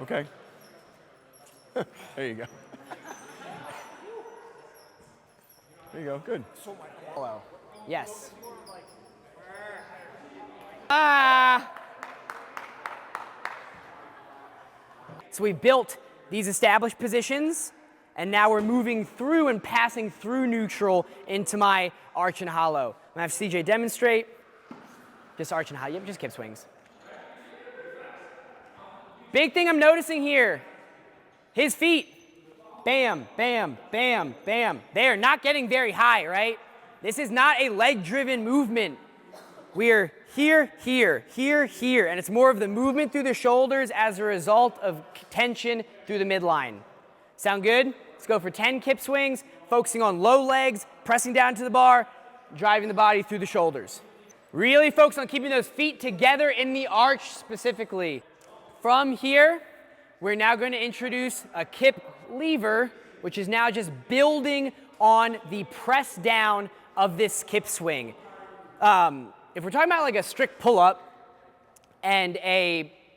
Okay. There you go. There you go, good. Hello. Yes. So we built these established positions, and now we're moving through and passing through neutral into my arch and hollow. I'm gonna have CJ demonstrate. Just arch and hollow, yep, just kip swings. Big thing I'm noticing here, his feet, bam, bam, bam, bam. They are not getting very high, right? This is not a leg-driven movement. We're here, here, here, here, and it's more of the movement through the shoulders as a result of tension through the midline. Sound good? Let's go for 10 kip swings, focusing on low legs, pressing down to the bar, driving the body through the shoulders. Really focus on keeping those feet together in the arch specifically. From here, we're now going to introduce a kip lever, which is now just building on the press down of this kip swing. If we're talking about like a strict pull-up and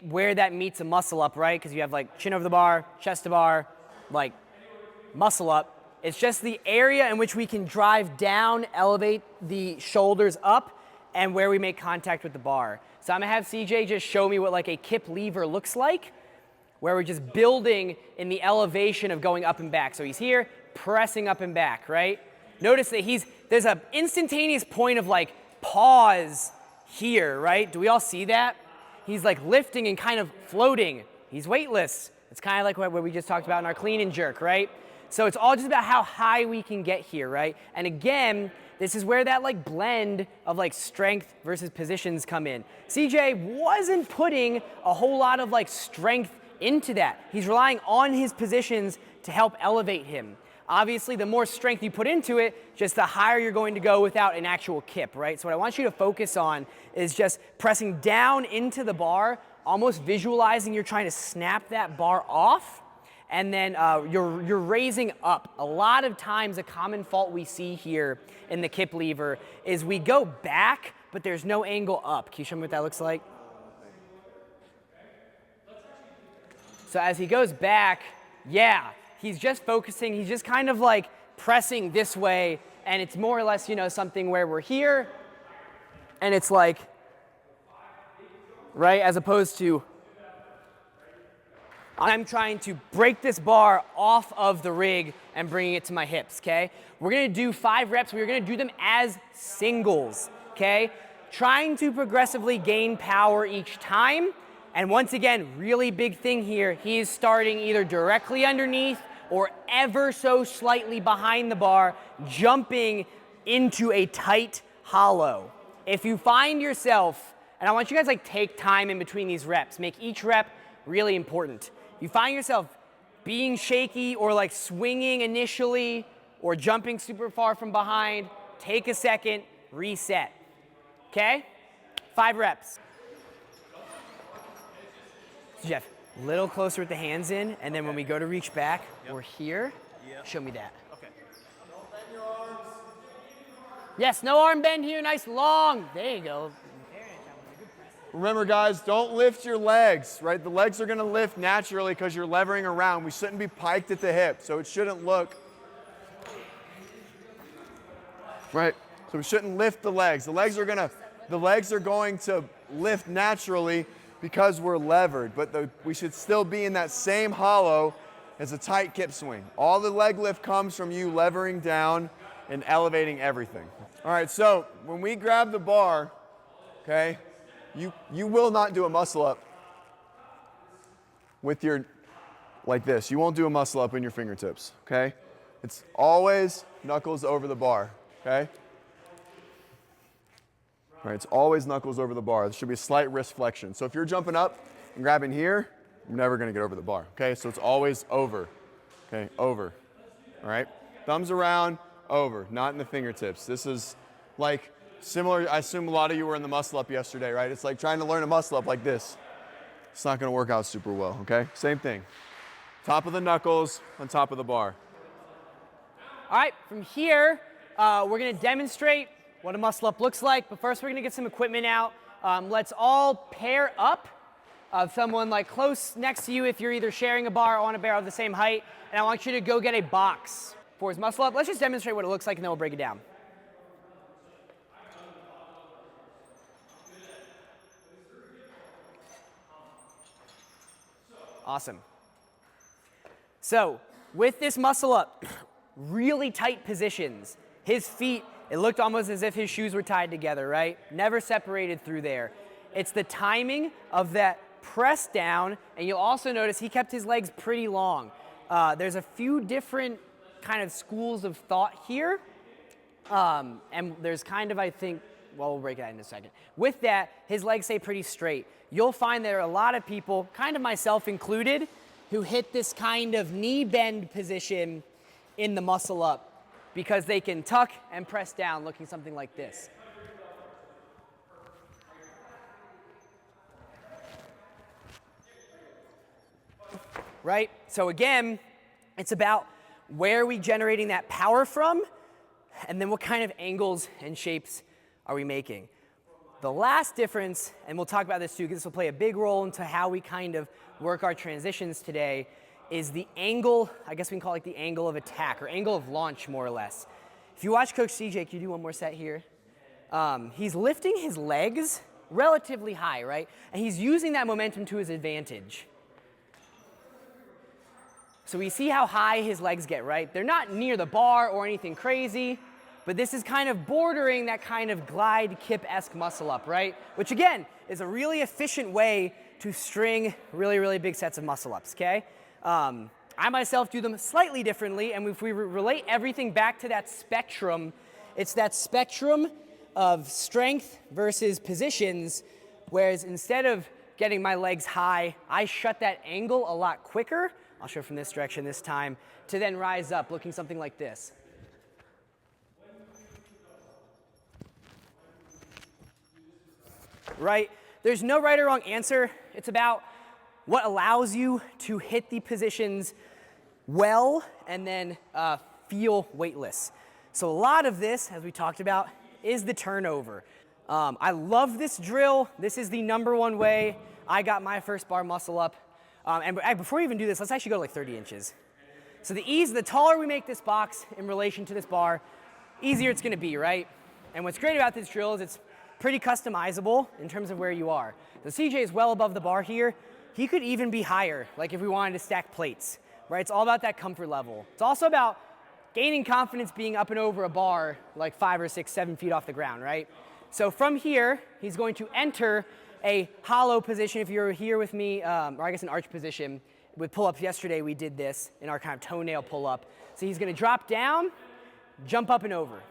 where that meets a muscle up, right? Because you have like chin over the bar, chest to bar, like muscle up. It's just the area in which we can drive down, elevate the shoulders up, and where we make contact with the bar. So I'm gonna have CJ just show me what like a kip lever looks like, where we're just building in the elevation of going up and back. So he's here, pressing up and back, right? Notice that there's an instantaneous point of like pause here, right? Do we all see that? He's like lifting and kind of floating. He's weightless. It's kind of like what we just talked about in our clean and jerk, right? So it's all just about how high we can get here, right? And again, this is where that like blend of like strength versus positions come in. CJ wasn't putting a whole lot of like strength into that. He's relying on his positions to help elevate him. Obviously, the more strength you put into it, just the higher you're going to go without an actual kip, right? So what I want you to focus on is just pressing down into the bar, almost visualizing you're trying to snap that bar off, and then you're raising up. A lot of times, a common fault we see here in the kip lever is we go back, but there's no angle up. Can you show me what that looks like? So as he goes back, yeah, he's just focusing, he's just kind of like pressing this way, and it's more or less, you know, something where we're here, and it's like, right, as opposed to, I'm trying to break this bar off of the rig and bringing it to my hips, okay? We're gonna do 5 reps, we're gonna do them as singles, okay? Trying to progressively gain power each time, and once again, really big thing here, he is starting either directly underneath or ever so slightly behind the bar, jumping into a tight hollow. If you find yourself, and I want you guys like take time in between these reps, make each rep really important. You find yourself being shaky or like swinging initially or jumping super far from behind, take a second, reset, okay? 5 reps. So Jeff, a little closer with the hands in, and then when we go to reach back, we're here. Show me that. Okay. Don't bend your arms. Yes, no arm bend here, nice long. There you go. Remember guys, don't lift your legs, right? The legs are gonna lift naturally because you're levering around. We shouldn't be piked at the hip, so it shouldn't look, right? So we shouldn't lift the legs. The legs are going to lift naturally because we're levered, but we should still be in that same hollow as a tight kip swing. All the leg lift comes from you levering down and elevating everything. All right, so when we grab the bar, okay, you will not do a muscle up with your, like this. You won't do a muscle up in your fingertips, okay? It's always knuckles over the bar, okay? All right, it's always knuckles over the bar. There should be a slight wrist flexion. So if you're jumping up and grabbing here, you're never gonna get over the bar, okay? So it's always over, okay, over, all right? Thumbs around, over, not in the fingertips. This is like similar, I assume a lot of you were in the muscle up yesterday, right? It's like trying to learn a muscle up like this. It's not gonna work out super well, okay? Same thing. Top of the knuckles on top of the bar. All right, from here, we're gonna demonstrate what a muscle up looks like, but first we're gonna get some equipment out. Let's all pair up of someone like close next to you if you're either sharing a bar or on a barrel of the same height, and I want you to go get a box for his muscle up. Let's just demonstrate what it looks like and then we'll break it down. Awesome. So with this muscle up, really tight positions, his feet, it looked almost as if his shoes were tied together, right? Never separated through there. It's the timing of that press down, and you'll also notice he kept his legs pretty long. There's a few different kind of schools of thought here, and there's kind of, I think, well, we'll break that in a second. With that, his legs stay pretty straight. You'll find there are a lot of people, kind of myself included, who hit this kind of knee bend position in the muscle up because they can tuck and press down looking something like this. Right? So again, it's about where are we generating that power from, and then what kind of angles and shapes are we making. The last difference, and we'll talk about this too, because this will play a big role into how we kind of work our transitions today, is the angle, I guess we can call it the angle of attack, or angle of launch, more or less. If you watch Coach CJ, can you do one more set here? He's lifting his legs relatively high, right? And he's using that momentum to his advantage. So we see how high his legs get, right? They're not near the bar or anything crazy, but this is kind of bordering that kind of glide kip-esque muscle up, right? Which again, is a really efficient way to string really, really big sets of muscle ups, okay? I myself do them slightly differently, and if we relate everything back to that spectrum, it's that spectrum of strength versus positions, whereas instead of getting my legs high, I shut that angle a lot quicker. I'll show from this direction this time, to then rise up looking something like this. Right? There's no right or wrong answer. It's about what allows you to hit the positions well and then feel weightless. So a lot of this, as we talked about, is the turnover. I love this drill. This is the #1 way I got my first bar muscle up. And before we even do this, let's actually go to like 30 inches. So the taller we make this box in relation to this bar, easier it's gonna be, right? And what's great about this drill is it's pretty customizable in terms of where you are. The CJ is well above the bar here. He could even be higher, like if we wanted to stack plates, right? It's all about that comfort level. It's also about gaining confidence being up and over a bar like 5 or 6, 7 feet off the ground, right? So from here, he's going to enter a hollow position. If you were here with me, or I guess an arch position, with pull-ups yesterday we did this in our kind of toenail pull-up. So he's gonna drop down, jump up and over.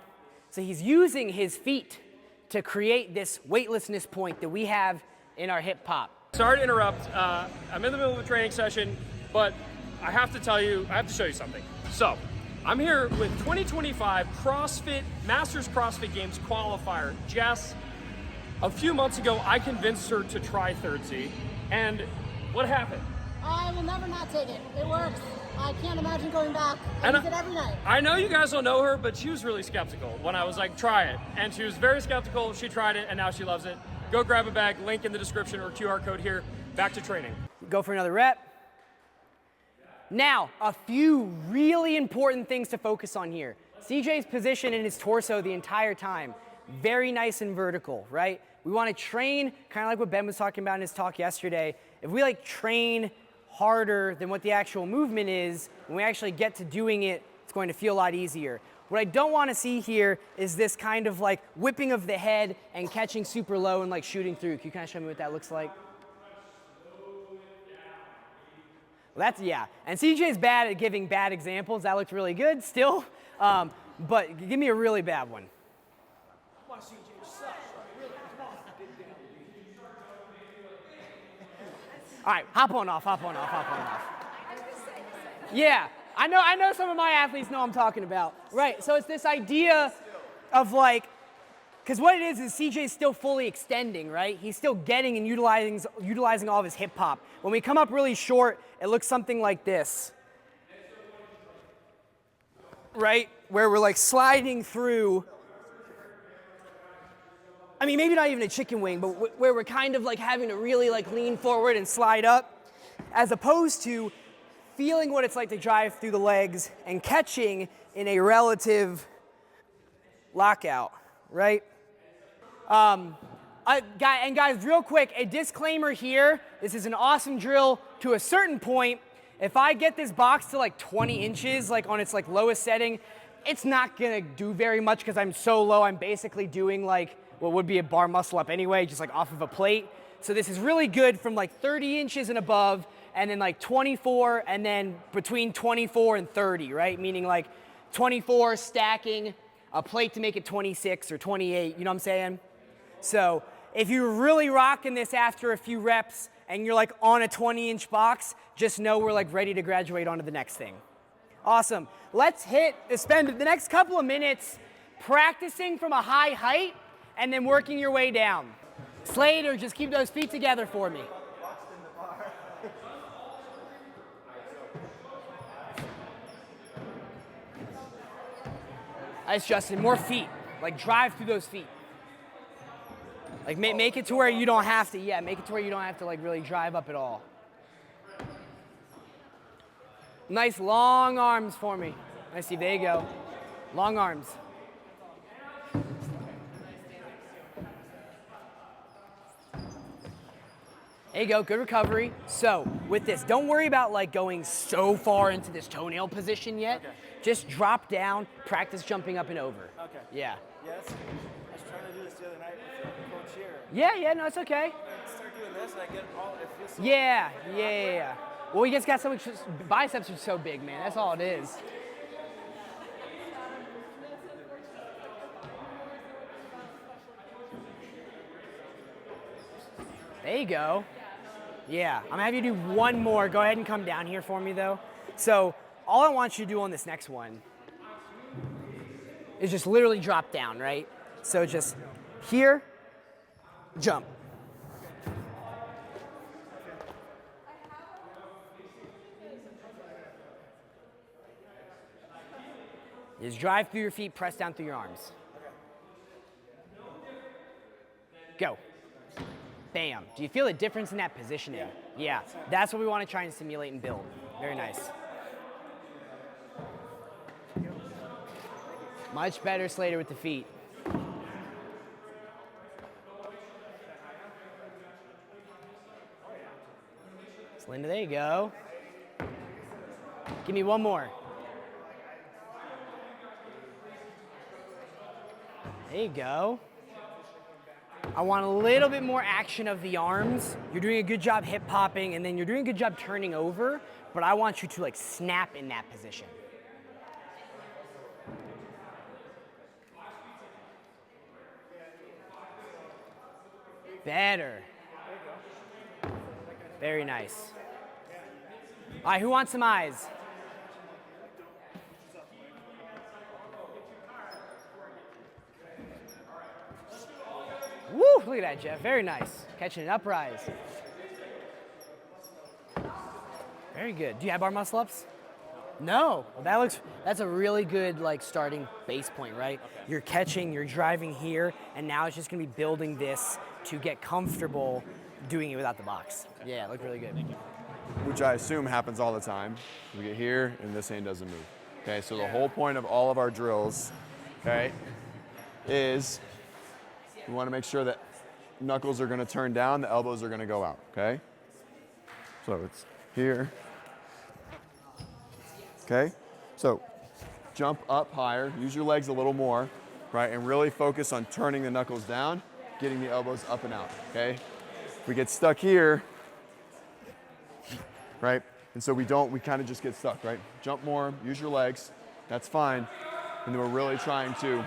So he's using his feet to create this weightlessness point that we have in our hip pop. Sorry to interrupt, I'm in the middle of a training session, but I have to tell you, I have to show you something. So, I'm here with 2025 CrossFit, Masters CrossFit Games qualifier, Jess. A few months ago, I convinced her to try Third Z, and what happened? I will never not take it. It works. I can't imagine going back. I use it every night. I know you guys don't know her, but she was really skeptical when I was like, try it. And she was very skeptical. She tried it, and now she loves it. Go grab a bag, link in the description or QR code here. Back to training. Go for another rep. Now, a few really important things to focus on here. CJ's position in his torso the entire time, very nice and vertical, right? We want to train, kind of like what Ben was talking about in his talk yesterday. If we like train harder than what the actual movement is, when we actually get to doing it, it's going to feel a lot easier. What I don't want to see here is this kind of like whipping of the head and catching super low and like shooting through. Can you kind of show me what that looks like? Well, that's, yeah. And CJ's bad at giving bad examples. That looked really good still. But give me a really bad one. All right, hop on off. Yeah, I know some of my athletes know what I'm talking about. Right, so it's this idea of like, because what it is CJ's still fully extending, right? He's still getting and utilizing all of his hip hop. When we come up really short, it looks something like this. Right, where we're like sliding through. I mean, maybe not even a chicken wing, but where we're kind of like having to really like lean forward and slide up, as opposed to feeling what it's like to drive through the legs and catching in a relative lockout, right? Guys, real quick, a disclaimer here. This is an awesome drill to a certain point. If I get this box to like 20 inches, like on its like lowest setting, it's not gonna do very much because I'm so low. I'm basically doing like what would be a bar muscle up anyway, just like off of a plate. So this is really good from like 30 inches and above, and then like 24, and then between 24 and 30, right? Meaning like 24 stacking a plate to make it 26 or 28, you know what I'm saying? So if you're really rocking this after a few reps and you're like on a 20-inch box, just know we're like ready to graduate onto the next thing. Awesome. Let's spend the next couple of minutes practicing from a high height and then working your way down. Slater, just keep those feet together for me. Nice, Justin. More feet. Like drive through those feet. Like make it to where you don't have to. Yeah, make it to where you don't have to like really drive up at all. Nice long arms for me. I see. There you go. Long arms. There you go, good recovery. So with this, don't worry about like going so far into this toenail position yet. Okay. Just drop down, practice jumping up and over. Okay. Yeah. Yes. I was trying to do this the other night with Coach here. Yeah, no, it's okay. I start doing this and I get all, it feels so Yeah. Well, you just got so much, biceps are so big, man. That's all it is. There you go. Yeah, I'm gonna have you do one more. Go ahead and come down here for me though. So all I want you to do on this next one is just literally drop down, right? So just here, jump. Just drive through your feet, press down through your arms. Go. Bam. Do you feel a difference in that positioning? Yeah. That's what we want to try and simulate and build. Very nice. Much better, Slater, with the feet. Linda, there you go. Give me one more. There you go. I want a little bit more action of the arms. You're doing a good job hip popping, and then you're doing a good job turning over, but I want you to like snap in that position. Better. Very nice. All right, who wants some eyes? Woo, look at that, Jeff. Very nice. Catching an uprise. Very good. Do you have bar muscle ups? No. Well, that's a really good like starting base point, right? Okay. You're catching, you're driving here, and now it's just gonna be building this to get comfortable doing it without the box. Yeah, it looked really good. Which I assume happens all the time. We get here and this hand doesn't move. Okay, so the whole point of all of our drills, okay, is we want to make sure that knuckles are going to turn down, the elbows are going to go out, okay? So it's here. Okay? So jump up higher, use your legs a little more, right? And really focus on turning the knuckles down, getting the elbows up and out, okay? If we get stuck here, right? And so we kind of just get stuck, right? Jump more, use your legs, that's fine. And then we're really trying to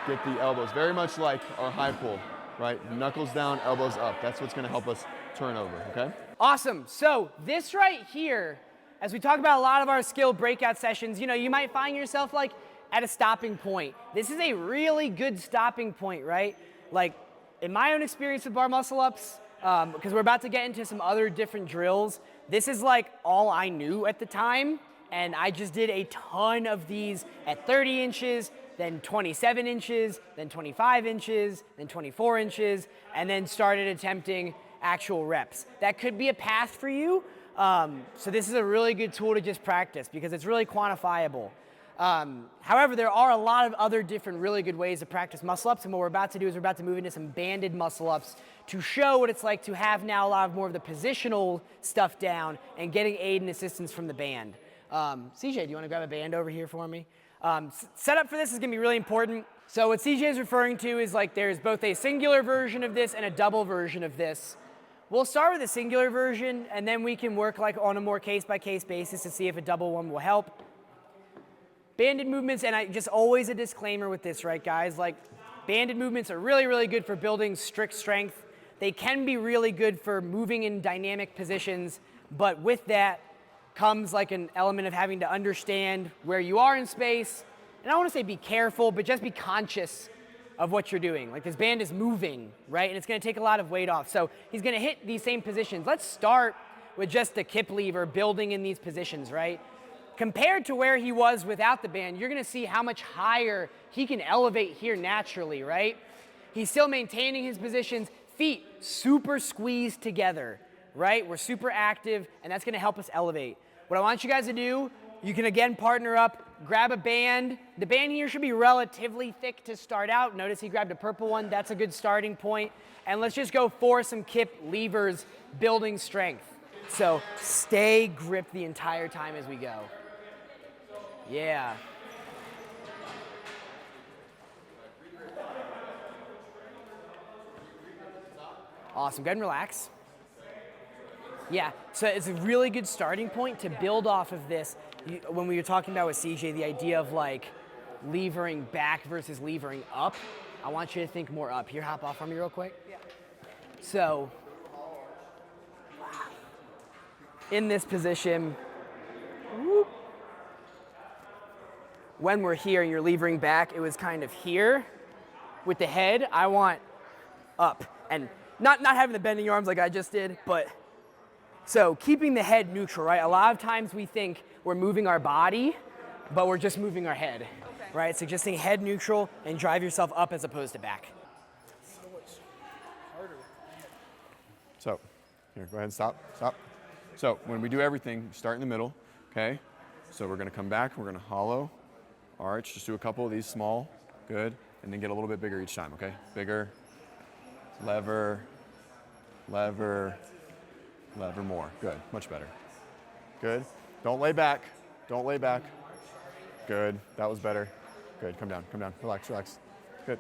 get the elbows, very much like our high pull, right? Knuckles down, elbows up. That's what's gonna help us turn over, okay? Awesome, so this right here, as we talk about a lot of our skill breakout sessions, you know, you might find yourself like at a stopping point. This is a really good stopping point, right? Like in my own experience with bar muscle ups, because we're about to get into some other different drills, this is like all I knew at the time, and I just did a ton of these at 30 inches, then 27 inches, then 25 inches, then 24 inches, and then started attempting actual reps. That could be a path for you. So this is a really good tool to just practice because it's really quantifiable. However, there are a lot of other different really good ways to practice muscle ups, and what we're about to do is we're about to move into some banded muscle ups to show what it's like to have now a lot more of the positional stuff down and getting aid and assistance from the band. CJ, do you want to grab a band over here for me? Setup for this is going to be really important. So what CJ is referring to is like there's both a singular version of this and a double version of this. We'll start with a singular version, and then we can work like on a more case-by-case basis to see if a double one will help. Banded movements, and I just always a disclaimer with this, right, guys? Like, banded movements are really, really good for building strict strength. They can be really good for moving in dynamic positions, but with that comes like an element of having to understand where you are in space. And I don't want to say be careful, but just be conscious of what you're doing. Like this band is moving, right? And it's going to take a lot of weight off. So he's going to hit these same positions. Let's start with just the kip lever building in these positions, right? Compared to where he was without the band, you're going to see how much higher he can elevate here naturally, right? He's still maintaining his positions, feet super squeezed together, right? We're super active, and that's going to help us elevate. What I want you guys to do, you can again partner up, grab a band. The band here should be relatively thick to start out. Notice he grabbed a purple one. That's a good starting point. And let's just go for some kip levers, building strength. So stay gripped the entire time as we go. Yeah. Awesome. Go ahead and relax. Yeah, so it's a really good starting point to build off of this. When we were talking about with CJ, the idea of like levering back versus levering up, I want you to think more up. Here, hop off for me real quick. Yeah. So, in this position, whoop, when we're here and you're levering back, it was kind of here. With the head, I want up. And not having the bending arms like I just did, but so keeping the head neutral, right? A lot of times we think we're moving our body, but we're just moving our head, right? So just think head neutral and drive yourself up as opposed to back. So much harder. So, here, go ahead and stop. So when we do everything, start in the middle, okay? So we're gonna come back, we're gonna hollow, arch, just do a couple of these small, good, and then get a little bit bigger each time, okay? Bigger, lever, lever, lever more. Good, much better. Good. Don't lay back. Don't lay back. Good, that was better. Good, come down, relax. Good.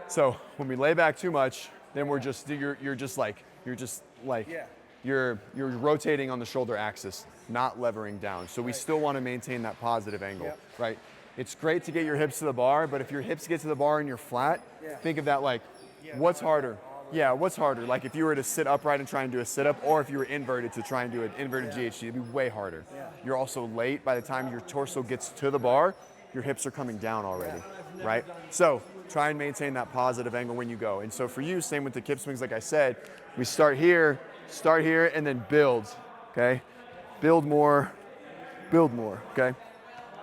So when we lay back too much, then we're just, you're just like, Yeah. you're rotating on the shoulder axis, not levering down. So we still want to maintain that positive angle, right? It's great to get your hips to the bar, but if your hips get to the bar and you're flat, think of that like, what's harder? Yeah, what's harder? Like if you were to sit upright and try and do a sit-up, or if you were inverted to try and do an inverted GHD, it'd be way harder. You're also late. By the time your torso gets to the bar, your hips are coming down already, right? So try and maintain that positive angle when you go. And so for you, same with the kip swings, like I said, we start here, and then build, okay? Build more, okay?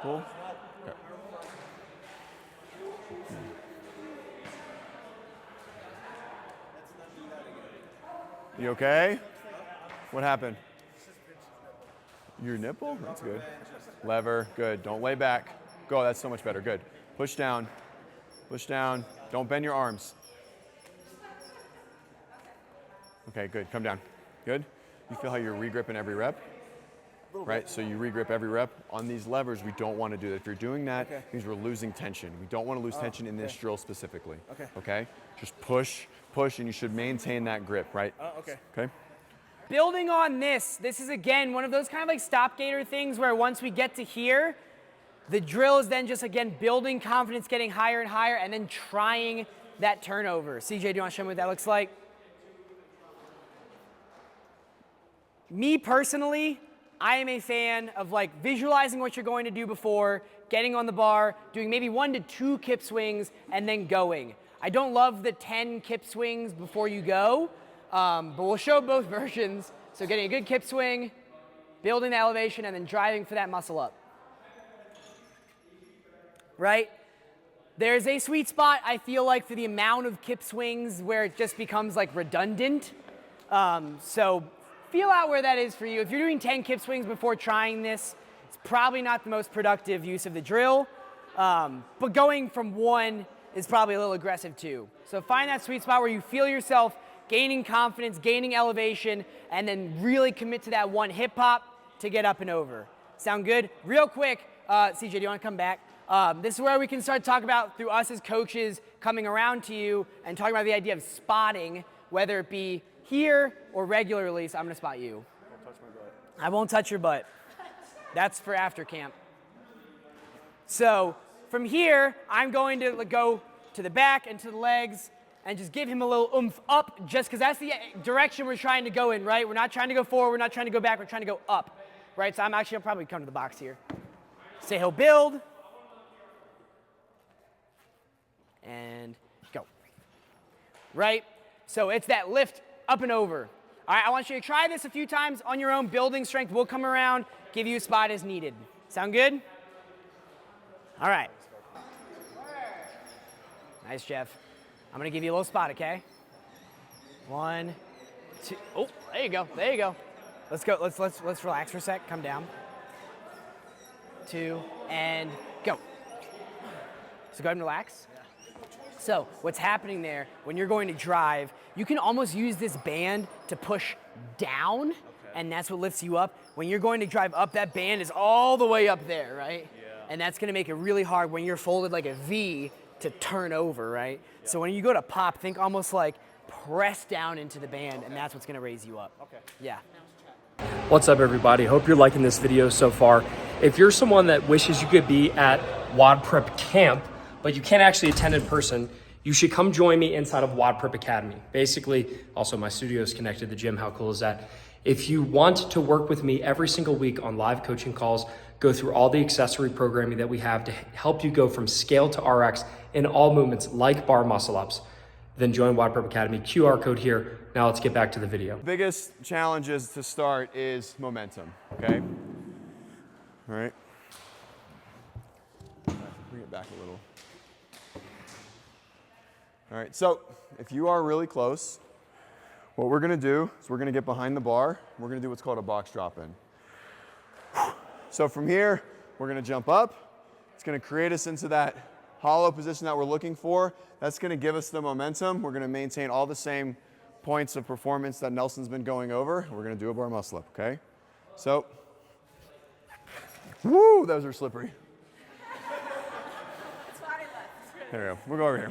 Cool? You okay? What happened? Your nipple? That's good. Lever, good. Don't lay back. Go, that's so much better. Good. Push down. Push down. Don't bend your arms. Okay, good. Come down. Good. You feel how you're regripping every rep? Right? So you regrip every rep. On these levers, we don't want to do that. If you're doing that, it means we're losing tension. We don't want to lose tension in this drill specifically. Okay? Just push, and you should maintain that grip, right? Okay? Building on this is again one of those kind of like stop gator things where once we get to here, the drill is then just again building confidence, getting higher and higher, and then trying that turnover. CJ, do you want to show me what that looks like? Me personally, I am a fan of like visualizing what you're going to do before, getting on the bar, doing maybe 1 to 2 kip swings, and then going. I don't love the 10 kip swings before you go, but we'll show both versions. So getting a good kip swing, building the elevation, and then driving for that muscle up. right? There's a sweet spot, I feel like, for the amount of kip swings where it just becomes like redundant. So feel out where that is for you. If you're doing 10 kip swings before trying this, it's probably not the most productive use of the drill. But going from 1 is probably a little aggressive too. So find that sweet spot where you feel yourself gaining confidence, gaining elevation, and then really commit to that 1 hip hop to get up and over. Sound good? Real quick, CJ, do you want to come back? This is where we can start talking about, through us as coaches, coming around to you and talking about the idea of spotting, whether it be here or regularly. So I'm going to spot you. Don't touch my butt. I won't touch your butt. That's for after camp. So from here, I'm going to go to the back and to the legs and just give him a little oomph up, just because that's the direction we're trying to go in, right? We're not trying to go forward, we're not trying to go back, we're trying to go up, right? So I'll probably come to the box here. Say he'll build. And go. Right? So it's that lift up and over. All right, I want you to try this a few times on your own. Building strength will come around, give you a spot as needed. Sound good? All right. Nice, Jeff. I'm gonna give you a little spot, okay? 1, 2. Oh, there you go. There you go. Let's go. Let's relax for a sec. Come down. 2 and go. So go ahead and relax. So what's happening there, when you're going to drive, you can almost use this band to push down, and that's what lifts you up. When you're going to drive up, that band is all the way up there, right? Yeah. And that's gonna make it really hard when you're folded like a V to turn over, right? Yeah. So when you go to pop, think almost like press down into the band, and that's what's gonna raise you up. Okay. Yeah. What's up, everybody? Hope you're liking this video so far. If you're someone that wishes you could be at WODprep camp, but you can't actually attend in person, you should come join me inside of WODprep Academy. Basically, also my studio is connected to the gym. How cool is that? If you want to work with me every single week on live coaching calls, go through all the accessory programming that we have to help you go from scale to RX in all movements like bar muscle ups, then join WODprep Academy. QR code here. Now let's get back to the video. Biggest challenges to start is momentum, okay? All right. Bring it back a little. All right, so if you are really close, what we're gonna do is we're gonna get behind the bar. We're gonna do what's called a box drop in. So from here, we're gonna jump up. It's gonna create us into that hollow position that we're looking for. That's gonna give us the momentum. We're gonna maintain all the same points of performance that Nelson's been going over. We're gonna do a bar muscle up, okay? So, woo, those are slippery. There we go, we'll go over here.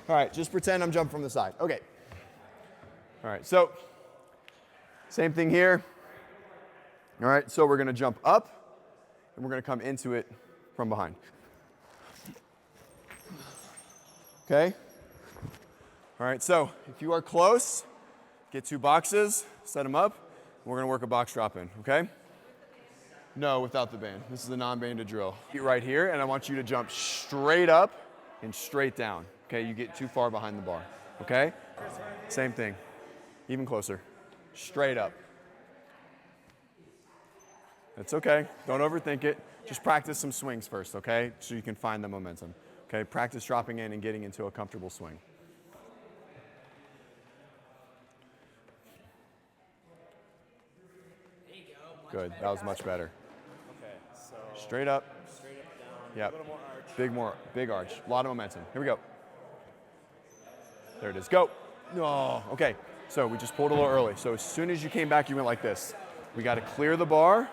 All right, just pretend I'm jumping from the side. Okay. All right, so same thing here. All right, so we're gonna jump up and we're gonna come into it from behind. Okay? All right, so if you are close, get 2 boxes, set them up, and we're gonna work a box drop in, okay? No, without the band. This is a non-banded drill. Get right here, and I want you to jump straight up and straight down. Okay, you get too far behind the bar, okay? Same thing, even closer. Straight up. That's okay, don't overthink it. Just practice some swings first, okay? So you can find the momentum. Okay, practice dropping in and getting into a comfortable swing. There you go. Good, that was much better. Okay, so Straight up. straight up, down. Yep. A little more arch. Big arch. A lot of momentum. Here we go. There it is. Go. Oh, okay. So we just pulled a little early. So as soon as you came back, you went like this. We got to clear the bar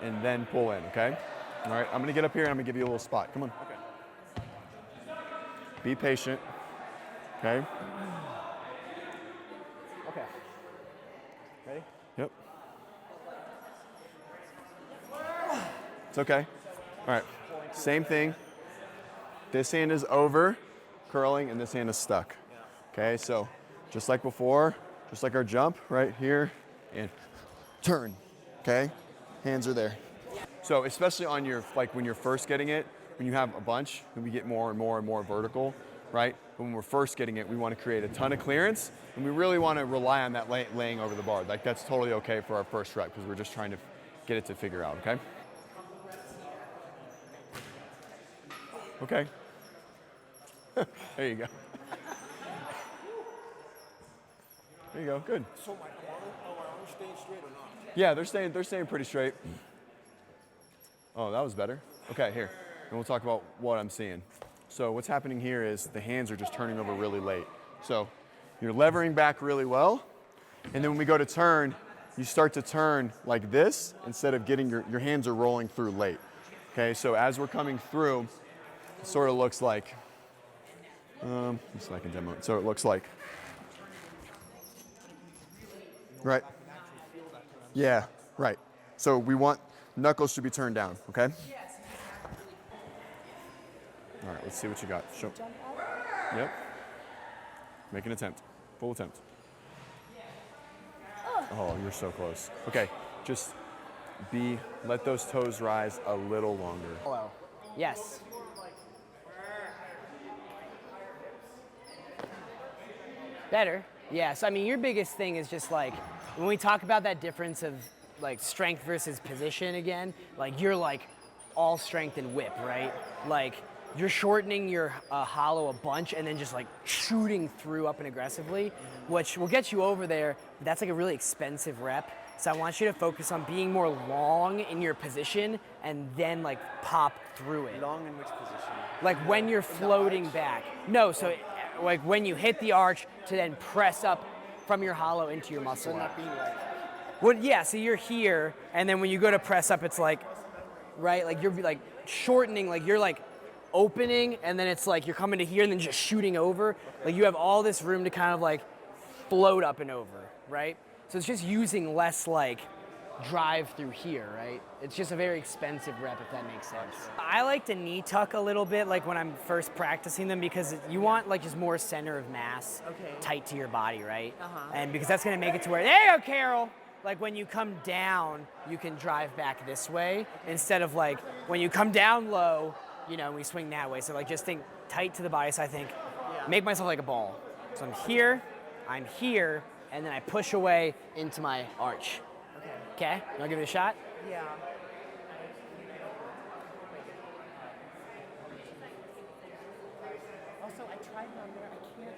and then pull in, okay? All right, I'm going to get up here and I'm going to give you a little spot. Come on. Okay. Be patient, okay? Okay. Ready? Yep. It's okay. All right, same thing. This hand is over, curling, and this hand is stuck. Okay, so just like before, just like our jump, right here, and turn, okay? Hands are there. So especially on your, like when you're first getting it, when you have a bunch, when we get more and more and more vertical, right? When we're first getting it, we want to create a ton of clearance, and we really want to rely on that laying over the bar. Like that's totally okay for our first rep, because we're just trying to get it to figure out, okay? Okay. There you go. There you go, good. So my arms staying straight or not? Yeah, they're staying pretty straight. Oh, that was better. Okay, here. And we'll talk about what I'm seeing. So what's happening here is the hands are just turning over really late. So you're levering back really well, and then when we go to turn, you start to turn like this instead of getting your hands are rolling through late. Okay, so as we're coming through, it sort of looks like, just so I can demo it. So it looks like, right? Yeah, right. So we want knuckles to be turned down, okay? All right, let's see what you got. Show. Yep. Make an attempt. Full attempt. Oh, you're so close. Okay, just let those toes rise a little longer. Hello. Yes. Better. Yeah, so I mean, your biggest thing is just like, when we talk about that difference of like strength versus position again, like you're like all strength and whip, right? Like you're shortening your hollow a bunch and then just like shooting through up and aggressively, which will get you over there. That's like a really expensive rep. So I want you to focus on being more long in your position and then like pop through it. Long in which position? Like when you're floating back. No, so like when you hit the arch to then press up from your hollow into your muscle. So not being like, Well, yeah, so you're here, and then when you go to press up, it's like, right, like you're like shortening, like you're like opening, and then it's like you're coming to here and then just shooting over. Like you have all this room to kind of like float up and over, right? So it's just using less like drive through here, right? It's just a very expensive rep, if that makes sense. I like to knee tuck a little bit, like when I'm first practicing them, because you want like just more center of mass tight to your body, right? And because that's gonna make it to where, there you go, Carol! Like when you come down, you can drive back this way instead of like when you come down low, you know, we swing that way. So like just think tight to the body. So I think, make myself like a ball. So I'm here, and then I push away into my arch. Okay, you wanna give it a shot? Yeah. Also, I tried it on there. I can't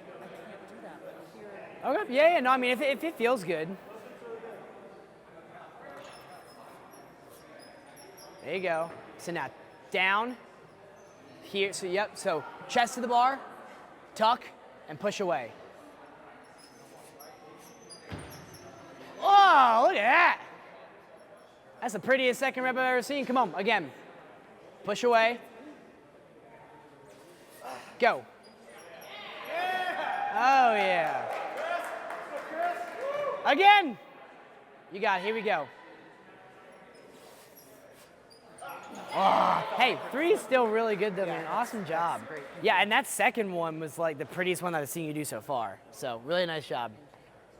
do that. But here. Okay, yeah, no, I mean, if it feels good. There you go. So now, down, here, so yep, so chest to the bar, tuck, and push away. Oh, look at that. That's the prettiest second rep I've ever seen. Come on, again. Push away. Go. Oh, yeah. Again. You got it, here we go. Oh, hey, 3 is still really good though, man. Awesome job. Yeah, and that second one was like the prettiest one that I've seen you do so far. So, really nice job.